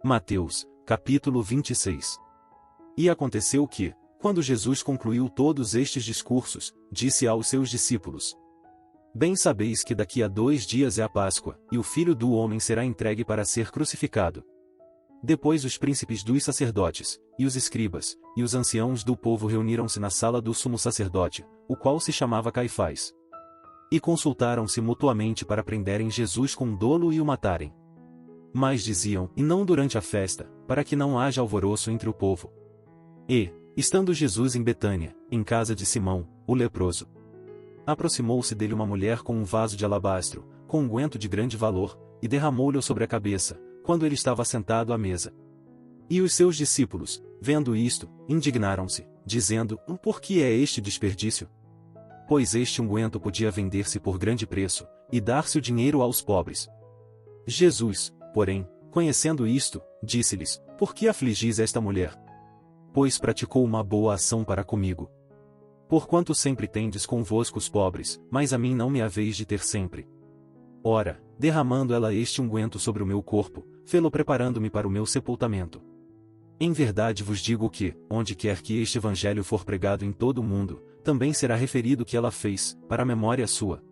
Mateus, capítulo 26. E aconteceu que, quando Jesus concluiu todos estes discursos, disse aos seus discípulos: Bem sabeis que daqui a 2 dias é a Páscoa, e o Filho do Homem será entregue para ser crucificado. Depois os príncipes dos sacerdotes, e os escribas, e os anciãos do povo reuniram-se na sala do sumo sacerdote, o qual se chamava Caifás. E consultaram-se mutuamente para prenderem Jesus com dolo e o matarem. Mas diziam, e não durante a festa, para que não haja alvoroço entre o povo. E, estando Jesus em Betânia, em casa de Simão, o leproso, aproximou-se dele uma mulher com um vaso de alabastro, com unguento de grande valor, e derramou-lhe sobre a cabeça, quando ele estava sentado à mesa. E os seus discípulos, vendo isto, indignaram-se, dizendo: Por que é este desperdício? Pois este unguento podia vender-se por grande preço, e dar-se o dinheiro aos pobres. Jesus, porém, conhecendo isto, disse-lhes: Por que afligis esta mulher? Pois praticou uma boa ação para comigo. Porquanto sempre tendes convosco os pobres, mas a mim não me haveis de ter sempre. Ora, derramando ela este unguento sobre o meu corpo, fê-lo preparando-me para o meu sepultamento. Em verdade vos digo que, onde quer que este evangelho for pregado em todo o mundo, também será referido o que ela fez, para a memória sua.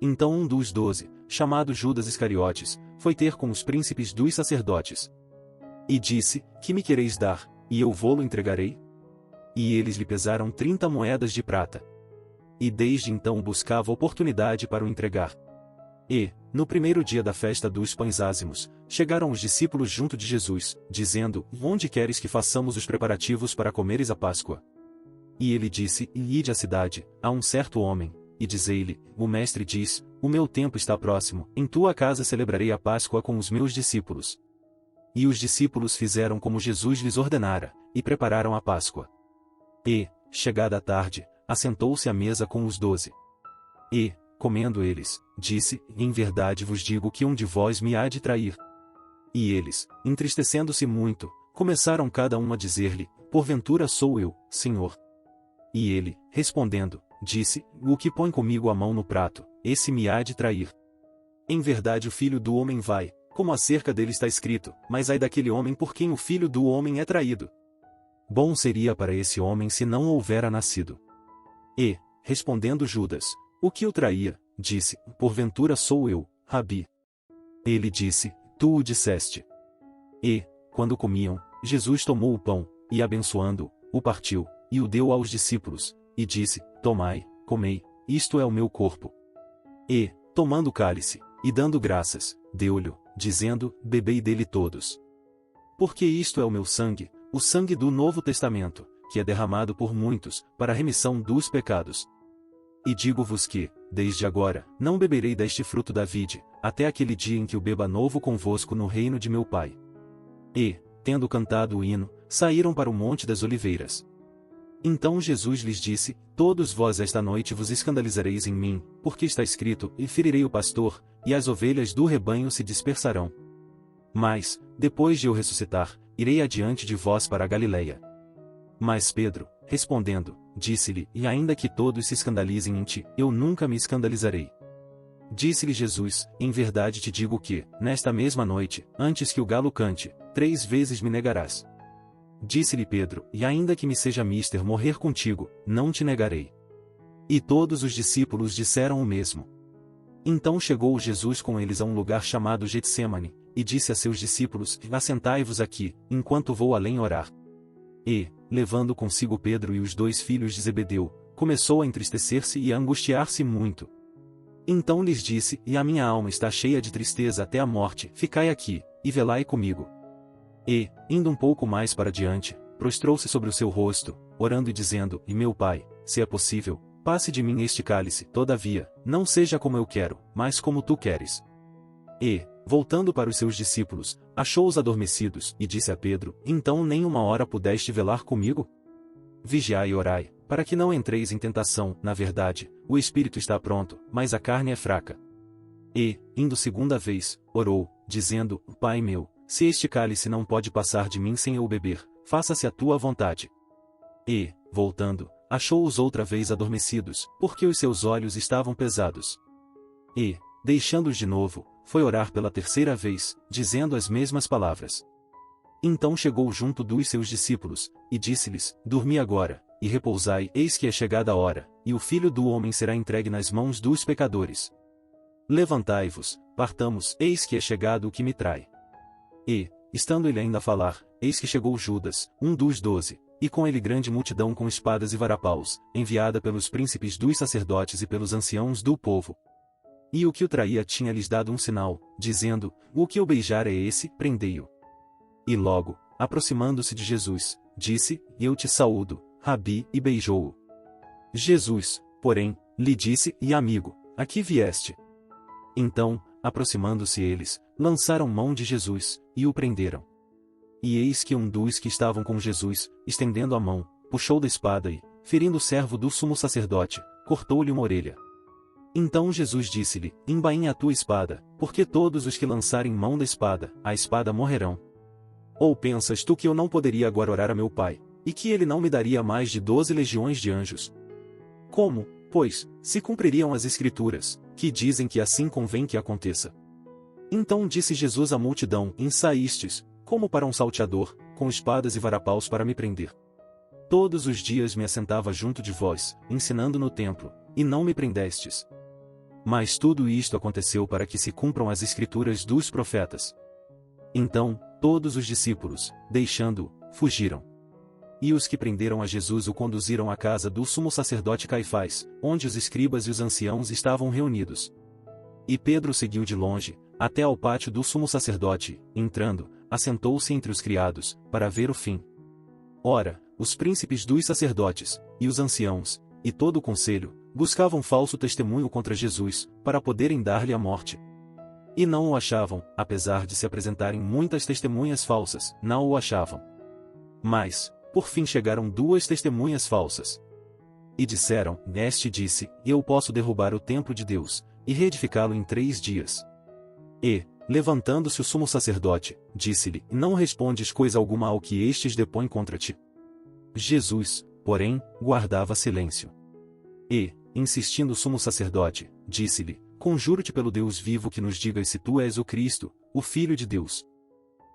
Então um dos 12, chamado Judas Iscariotes, foi ter com os príncipes dos sacerdotes. E disse: Que me quereis dar, e eu vô-lo entregarei? E eles lhe pesaram 30 moedas de prata. E desde então buscava oportunidade para o entregar. E, no primeiro dia da festa dos pães ázimos, chegaram os discípulos junto de Jesus, dizendo: Onde queres que façamos os preparativos para comeres a Páscoa? E ele disse: Ide à cidade, a um certo homem, e dizei-lhe: O mestre diz: O meu tempo está próximo, em tua casa celebrarei a Páscoa com os meus discípulos. E os discípulos fizeram como Jesus lhes ordenara, e prepararam a Páscoa. E, chegada a tarde, assentou-se à mesa com os 12. E, comendo eles, disse: Em verdade vos digo que um de vós me há de trair. E eles, entristecendo-se muito, começaram cada um a dizer-lhe: Porventura sou eu, Senhor. E ele, respondendo, disse: O que põe comigo a mão no prato, esse me há de trair. Em verdade o Filho do Homem vai, como acerca dele está escrito, mas ai daquele homem por quem o Filho do Homem é traído. Bom seria para esse homem se não houvera nascido. E, respondendo Judas, o que o traía, disse: Porventura sou eu, Rabi. Ele disse: Tu o disseste. E, quando comiam, Jesus tomou o pão, e abençoando-o, o partiu, e o deu aos discípulos, e disse: Tomai, comei, isto é o meu corpo. E, tomando o cálice, e dando graças, deu-lhe, dizendo: Bebei dele todos. Porque isto é o meu sangue, o sangue do Novo Testamento, que é derramado por muitos, para a remissão dos pecados. E digo-vos que, desde agora, não beberei deste fruto da vide, até aquele dia em que o beba novo convosco no reino de meu Pai. E, tendo cantado o hino, saíram para o Monte das Oliveiras. Então Jesus lhes disse: Todos vós esta noite vos escandalizareis em mim, porque está escrito: E ferirei o pastor, e as ovelhas do rebanho se dispersarão. Mas, depois de eu ressuscitar, irei adiante de vós para a Galileia. Mas Pedro, respondendo, disse-lhe: E ainda que todos se escandalizem em ti, eu nunca me escandalizarei. Disse-lhe Jesus: Em verdade te digo que, nesta mesma noite, antes que o galo cante, 3 vezes me negarás. Disse-lhe Pedro: E ainda que me seja mister morrer contigo, não te negarei. E todos os discípulos disseram o mesmo. Então chegou Jesus com eles a um lugar chamado Getsêmani, e disse a seus discípulos: Assentai-vos aqui, enquanto vou além orar. E, levando consigo Pedro e os 2 filhos de Zebedeu, começou a entristecer-se e a angustiar-se muito. Então lhes disse: E a minha alma está cheia de tristeza até a morte, ficai aqui, e velai comigo. E, indo um pouco mais para diante, prostrou-se sobre o seu rosto, orando e dizendo: E meu Pai, se é possível, passe de mim este cálice, todavia, não seja como eu quero, mas como tu queres. E, voltando para os seus discípulos, achou-os adormecidos, e disse a Pedro: Então nem uma hora pudeste velar comigo? Vigiai e orai, para que não entreis em tentação. Na verdade, o espírito está pronto, mas a carne é fraca. E, indo segunda vez, orou, dizendo: Pai meu, se este cálice não pode passar de mim sem eu beber, faça-se a tua vontade. E, voltando, achou-os outra vez adormecidos, porque os seus olhos estavam pesados. E, deixando-os de novo, foi orar pela terceira vez, dizendo as mesmas palavras. Então chegou junto dos seus discípulos, e disse-lhes: Dormi agora, e repousai, eis que é chegada a hora, e o Filho do Homem será entregue nas mãos dos pecadores. Levantai-vos, partamos, eis que é chegado o que me trai. E, estando ele ainda a falar, eis que chegou Judas, um dos 12, e com ele grande multidão com espadas e varapaus, enviada pelos príncipes dos sacerdotes e pelos anciãos do povo. E o que o traía tinha-lhes dado um sinal, dizendo: O que eu beijar é esse, prendei-o. E logo, aproximando-se de Jesus, disse: Eu te saúdo, Rabi, e beijou-o. Jesus, porém, lhe disse: E amigo, a que vieste? Então, aproximando-se eles, lançaram mão de Jesus, e o prenderam. E eis que um dos que estavam com Jesus, estendendo a mão, puxou da espada e, ferindo o servo do sumo sacerdote, cortou-lhe uma orelha. Então Jesus disse-lhe: Embainha a tua espada, porque todos os que lançarem mão da espada, a espada morrerão. Ou pensas tu que eu não poderia agora orar a meu Pai, e que ele não me daria mais de 12 legiões de anjos? Como, pois, se cumpririam as Escrituras, que dizem que assim convém que aconteça? Então disse Jesus à multidão: Saístes, como para um salteador, com espadas e varapaus para me prender. Todos os dias me assentava junto de vós, ensinando no templo, e não me prendestes. Mas tudo isto aconteceu para que se cumpram as Escrituras dos profetas. Então, todos os discípulos, deixando-o, fugiram. E os que prenderam a Jesus o conduziram à casa do sumo sacerdote Caifás, onde os escribas e os anciãos estavam reunidos. E Pedro seguiu de longe, até ao pátio do sumo sacerdote, entrando, assentou-se entre os criados, para ver o fim. Ora, os príncipes dos sacerdotes, e os anciãos, e todo o conselho, buscavam falso testemunho contra Jesus, para poderem dar-lhe a morte. E não o achavam, apesar de se apresentarem muitas testemunhas falsas, não o achavam. Mas, por fim chegaram 2 testemunhas falsas. E disseram: Este disse: Eu posso derrubar o templo de Deus, e reedificá-lo em 3 dias. E, levantando-se o sumo sacerdote, disse-lhe: Não respondes coisa alguma ao que estes depõem contra ti. Jesus, porém, guardava silêncio. E, insistindo o sumo sacerdote, disse-lhe: Conjuro-te pelo Deus vivo que nos digas se tu és o Cristo, o Filho de Deus.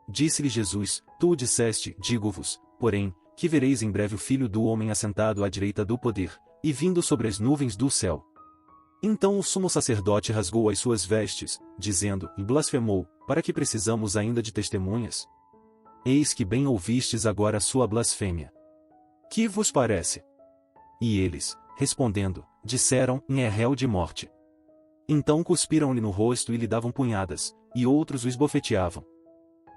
Disse-lhe Jesus: Tu o disseste, digo-vos, porém, que vereis em breve o Filho do Homem assentado à direita do poder, e vindo sobre as nuvens do céu. Então o sumo sacerdote rasgou as suas vestes, dizendo: Blasfemou, para que precisamos ainda de testemunhas? Eis que bem ouvistes agora a sua blasfêmia. Que vos parece? E eles, respondendo, disseram: É réu de morte. Então cuspiram-lhe no rosto e lhe davam punhadas, e outros o esbofeteavam,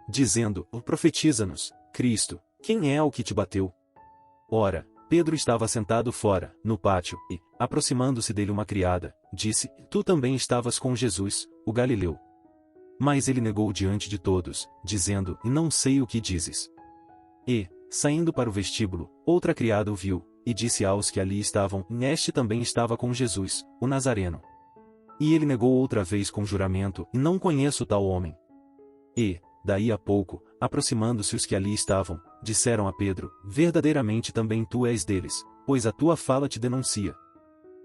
dizendo: Profetiza-nos, Cristo, quem é o que te bateu? Ora, Pedro estava sentado fora, no pátio, e, aproximando-se dele uma criada, disse: Tu também estavas com Jesus, o Galileu. Mas ele negou diante de todos, dizendo: Não sei o que dizes. E, saindo para o vestíbulo, outra criada o viu, e disse aos que ali estavam: Este também estava com Jesus, o Nazareno. E ele negou outra vez com juramento: Não conheço tal homem. E, daí a pouco, aproximando-se os que ali estavam, disseram a Pedro: Verdadeiramente também tu és deles, pois a tua fala te denuncia.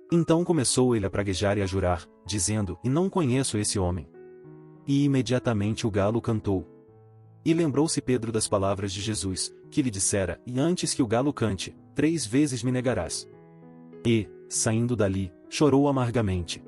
Então começou ele a praguejar e a jurar, dizendo: Não conheço esse homem. E imediatamente o galo cantou. E lembrou-se Pedro das palavras de Jesus, que lhe dissera: E antes que o galo cante, 3 vezes me negarás. E, saindo dali, chorou amargamente.